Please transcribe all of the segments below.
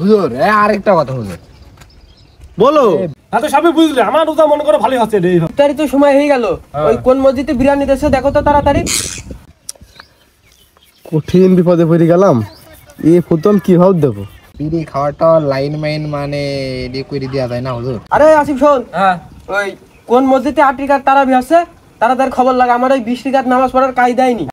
হুজুর আরেকটা কথা হুজুর বলো। এত সবই বুঝলে আমার রোজা মনে করো ভালোই হচ্ছে রে। ইফতারি তো সময় হয়ে গেল, ওই কোন মসজিদে বিরিয়ানি দিয়েছে দেখো তো তাড়াতাড়ি। কঠিন বিপদে পড়ে গেলাম, এই প্রথম কিভাবে দেবো? বিড়ি খাওয়াটা লাইন মাইন মানে রে করে দেওয়া যায় না হুজুর? আরে আসিফ শোন, ওই কোন মসজিদে 8 রাকাত তারাবি আছে তাড়াতাড়ি খবর লাগা, আমার ওই 20 রাকাত নামাজ পড়ার কায়দাই নেই।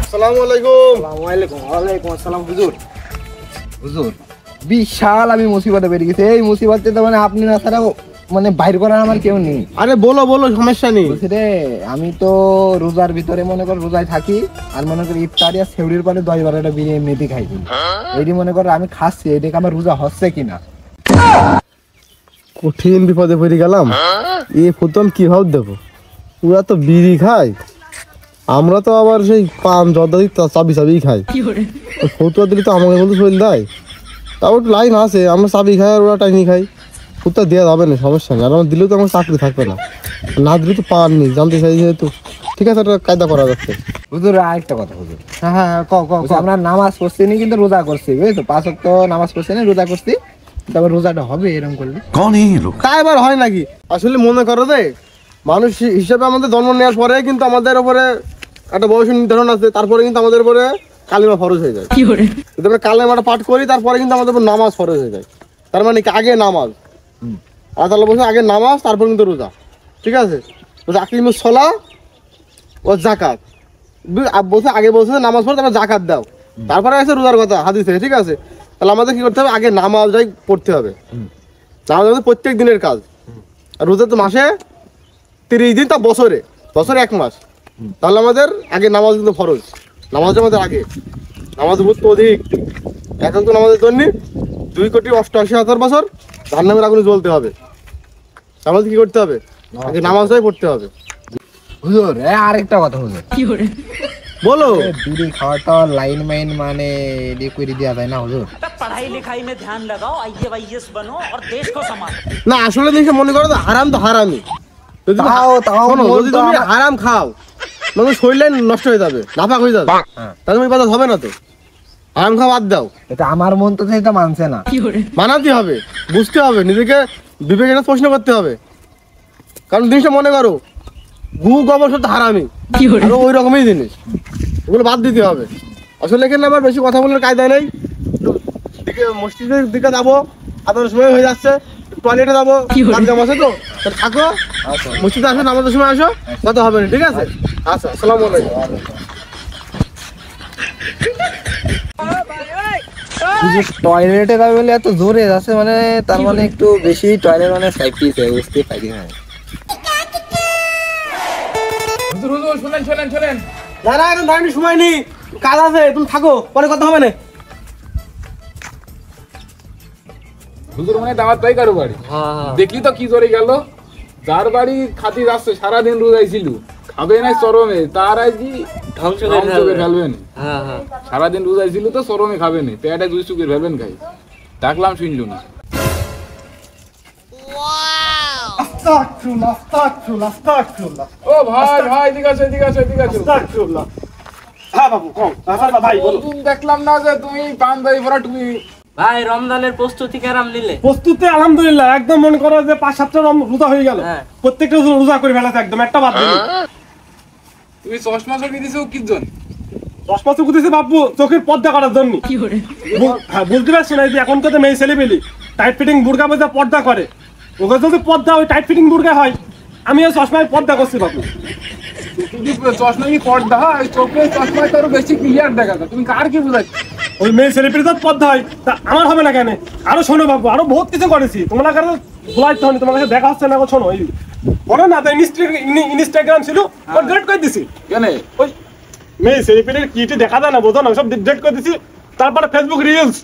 আসসালামু আলাইকুম। ওয়ালাইকুম আসসালাম হুজুর। হুজুর বিশাল আমি মুসিবতে বেরিয়ে গেছি, এই মুসিবতে তো মানে আপনি না ছাড়াও মানে বাইর করার আমার কেউ নেই। আরে বলো বলো, সমস্যা নেই। রে আমি তো রোজার ভিতরে মনে কর রোজায় থাকি, আর মনে করি ইফতারি আর সেউরির পরে 10-12টা বিড়ি এমনিতে খাইছি। এইটি মনে কর আমি খাচ্ছি, এটাকে আমার রোজা হচ্ছে কিনা। কঠিন বিপদে পড়ে গেলাম, এই প্রথম কিভাবে দেবো? ওরা তো বিড়ি খায়, আমরা তো আবার সেই পান জর্দা চাবি খাই। ফতুয়া দিলে তো আমাকে বলতে শরীর দেয়, তাও একটু লাইন আছে, আমরা চাবি খাই আর ওরা টাইনি খাই। ফতুয়া দেওয়া যাবে না, সমস্যা নেই। আর আমার দিলেও তো আমার চাকরি থাকবে না, না দিলে তো পান নেই, জানতে চাই যেহেতু। ঠিক আছে, একটা কায়দা করা যাচ্ছে। হুজুর আরেকটা কথা হুজুর, হ্যাঁ আমরা নামাজ পড়ছি নি কিন্তু রোজা করছি, বুঝছো? 5 ওয়াক্ত নামাজ পড়ছি না, রোজা করছি। তারপর রোজাটা হবে এরকম করলে তা এবার হয় নাকি? আসলে মনে করো যে মানুষ হিসেবে আমাদের জন্ম নেওয়ার পরে কিন্তু আমাদের উপরে একটা বয়স নির্ধারণ আছে, তারপরে কিন্তু আমাদের উপরে কালিমা ফরজ হয়ে যায়। যদি আমরা কালিমাটা পাঠ করি তারপরে কিন্তু আমাদের উপর নামাজ ফরজ হয়ে যায়। তার মানে কি আগে নামাজ, আর তাহলে বলছে আগে নামাজ তারপর কিন্তু রোজা। ঠিক আছে, বলছে আকিমুস সালাহ ও জাকাত, বলছে আগে বলছে নামাজ পড়ো তারপর জাকাত দাও, তারপরে আছে রোজার কথা হাদিস থেকে। ঠিক আছে, তাহলে আমাদের কি করতে হবে? আগে নামাজটাই পড়তে হবে। নামাজ আমাদের প্রত্যেক দিনের কাজ, আর রোজা তো মাসে 30 দিন, তা বছরে 1 মাস। তাহলে আমাদের আগে নামাজ কিন্তু ফরজ, নামাজটা আমাদের আগে। নামাজ গুরুত্ব অধিক, এখন তো নামাজের জন্য 2,88,000 বছর জাহান্নামের আগুনে জ্বলতে হবে। আমাদের কি করতে হবে? আগে নামাজটাই পড়তে হবে। হুজুর আরেকটা কথা হুজুর বলো। বিড়ি খাওয়াটা লাইন মাইন মানে রে করে দেওয়া যায় না হুজুর? पढ़ाई लिखाई में ध्यान लगाओ, IAS बनो और देश को संभालो। না আসলে জিনিসটা মনে করো তো, হারাম তো হারামই। যদি যদি তুমি হারাম খাও মানে শরীর নষ্ট হয়ে যাবে, নাপাক হয়ে যাবে, তাহলে তুমি ইবাদত হবে না। তো হারাম খাওয়া বাদ দাও। এটা আমার মন তো সেটা মানছে না। মানাতে হবে, বুঝতে হবে, নিজেকে বিবেচনা প্রশ্ন করতে হবে। কারণ জিনিসটা মনে করো গু গোবর সব হারামি, ওই রকমই জিনিস, ওগুলো বাদ দিতে হবে। আসলে এখানে আমার বেশি কথা বলার কায়দা নেই। দিকে মসজিদের দিকে যাবো, আপনার সময় হয়ে যাচ্ছে, টয়লেটে যাবো, কাজ আছে তো থাকো, মসজিদে আসো, নামাজের সময় আসো, কথা হবে না। ঠিক আছে, আচ্ছা, আসসালামু আলাইকুম। টয়লেটে যাবে বলে এত জোরে যাচ্ছে, মানে তার মানে একটু বেশি টয়লেট মানে সেফটি বুঝতে পারি না। শোনেন না না, এখন ধরেন সময় নেই, কাজ আছে, তুমি থাকো, পরে কথা হবে না। হুজুর মানে দাওয়াত পাই কারো বাড়ি, দেখলি তো কি জোরে গেল। যার বাড়ি খাতি যাচ্ছে সারাদিন রোজাইছিল, খাবে না চরমে, তার আজ কি ধ্বংস করে ফেলবেন। সারাদিন রোজাইছিল তো চরমে খাবে না, পেটে দুই চুকের ফেলবেন খাই। ডাকলাম শুনল না। ও ভাই ভাই, ঠিক আছে ঠিক আছে ঠিক আছে। দেখলাম না যে তুমি পাঞ্জাবি পরা টুপি। ভাই রমজানের প্রস্তুতি কেরাম নিলে? প্রস্তুতি আলহামদুলিল্লাহ, একদম মনে করো যে 5-7টা রোজা হয়ে গেল, প্রত্যেকটা রোজা করে ফেলাতে একদম একটা বাদ দিই। তুমি চশমা চোখে দিছো কি জন্য? চশমা চোখ দিয়েছে বাবু চোখের পর্দা করার জন্য। বুঝতে পারছো না যে এখন তো মেয়ে ছেলে পেলি টাইট ফিটিং বুরকা মধ্যে পর্দা করে, ওকে যদি পর্দা ওই টাইট ফিটিং বুরকা হয়, আমি ওই চশমায় পর্দা করছি বাবু। চশমা কি পর্দা হয়? চোখে চশমায় তো বেশি ক্লিয়ার দেখা যায়। তুমি কার কি বুঝাচ্ছ? ওই মেয়ে ছেলে পেলে তো পর্দা হয়, তা আমার হবে না কেন? আরো শোনো বাবু, আরো বহুত কিছু করেছি, তোমরা কারো বলাইতে হয়নি, তোমার কাছে দেখা হচ্ছে না। শোনো, ওই বলো না তো ইনস্টাগ্রাম ছিল, ওই ডিলিট করে দিছি। কেন? ওই মেয়ে ছেলে পেলের কিটি দেখা যায় না, বোঝো না, সব ডিলিট করে দিছি। তারপরে ফেসবুক রিলস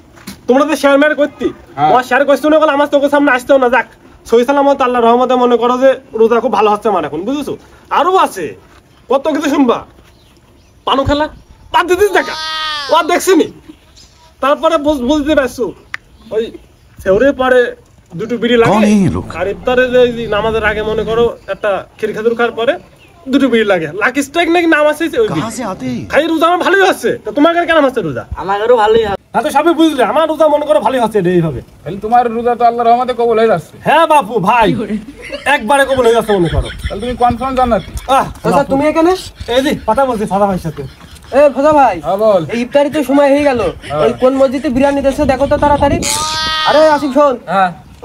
তোমরা তো শেয়ার মেয়ার করতি, আমার শেয়ার করছি না, আমার চোখের সামনে আসতেও না। যাক, সহি সালামত আল্লাহর রহমতে মনে করো যে রোজা খুব ভালো হচ্ছে আমার এখন, বুঝেছো? আরো আছে কত কিছু শুনবা, পানু খেলা বাদ দিতে দেখা ও দেখছিনি। তারপরে বুঝতে পারছো ওই সেউরের পরে দুটো বিড়ি লাগে, আর ইফতারে যে নামাজের আগে মনে করো একটা খির খেজুর খাওয়ার পরে দুটো বিড়ি লাগে লাকি স্ট্রাইক নাকি নাম আছে ওই খাই রোজা আমার ভালোই হচ্ছে তো তোমার কেন হচ্ছে রোজা আমাদেরও ভালোই হয়। হ্যাঁ তো সবই বুঝলে আমার রোজা মনে করো ভালোই হচ্ছে এইভাবে। তাহলে তোমার রোজা তো আল্লাহর রহমতে কবুল হয়ে যাচ্ছে। হ্যাঁ বাপু ভাই একবারে কবুল হয়ে যাচ্ছে মনে করো। তাহলে তুমি কনফার্ম জান্নাতি। আচ্ছা তুমি এখানে এই যে কথা বলছি ফাদা ভাইয়ের সাথে। এ ভোজা ভাই হ্যাঁ বল। এই ইফতারি তো সময় হয়ে গেল, ওই কোন মসজিদে বিরিয়ানি দিচ্ছে দেখো তো তাড়াতাড়ি। আরে আসিফ শোন,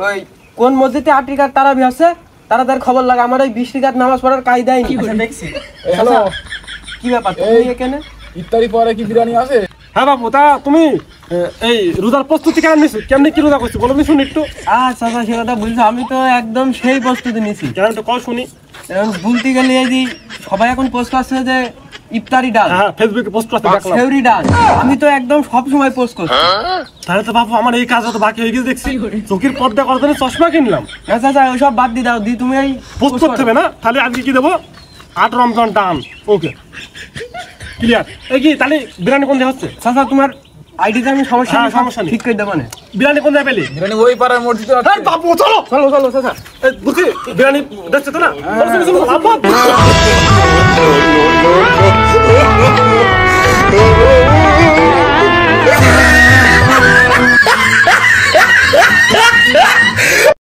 ওই কোন মসজিদে 8 রাকাত তারাবি আছে তাড়াতাড়ি খবর লাগা, আমার ওই 20 রাকাত নামাজ পড়ার কায়দাই নেই। দেখছি হ্যালো, কি ব্যাপার তুমি এখানে? ইফতারি পরে কি বিরিয়ানি আছে? হ্যাঁ বাপু তা তুমি এই রোজার প্রস্তুতি কেমন নিছো, কেমনি কি রোজা করছো বলো তো শুনি একটু। আচ্ছা সে কথা বলছো, আমি তো একদম সেই প্রস্তুতি নিছি। কেমন একটু কল শুনি। এখন বলতে গেলে এই যে সবাই এখন পোস্ট করছে যে ইফতারি ডাল, হ্যাঁ ফেসবুকে পোস্ট করতে দেখলাম। সেহরি ডাল, আমি তো একদম সব সময় পোস্ট করছি। তাহলে তো বাপু আমার এই কাজটা তো বাকি হয়ে গেছে দেখছি। চোখের পর্দা করার জন্য চশমা কিনলাম। আচ্ছা আচ্ছা ওইসব বাদ দিয়ে দাও, দি তুমি এই পোস্ট করতে হবে না, তাহলে আজকে কি দেবো 8 রমজান টান। Okay clear. এই কি তাহলে বিরিয়ানি কোন জায়গায় হচ্ছে? চাচা তোমার আইডিতে আমি সমস্যা হ্যাঁ, নেই, সমস্যা নেই। ঠিক করে দেবো না। বিরিয়ানি কোন জায়গায় পেলি? বিরিয়ানি ওই পাড়ার মসজিদে আছে। এই বাপু চলো চলো চলো চাচা। এই বুঝছি বিরিয়ানি দেখছে তো না? চলো, চলো, চলো, বাপু।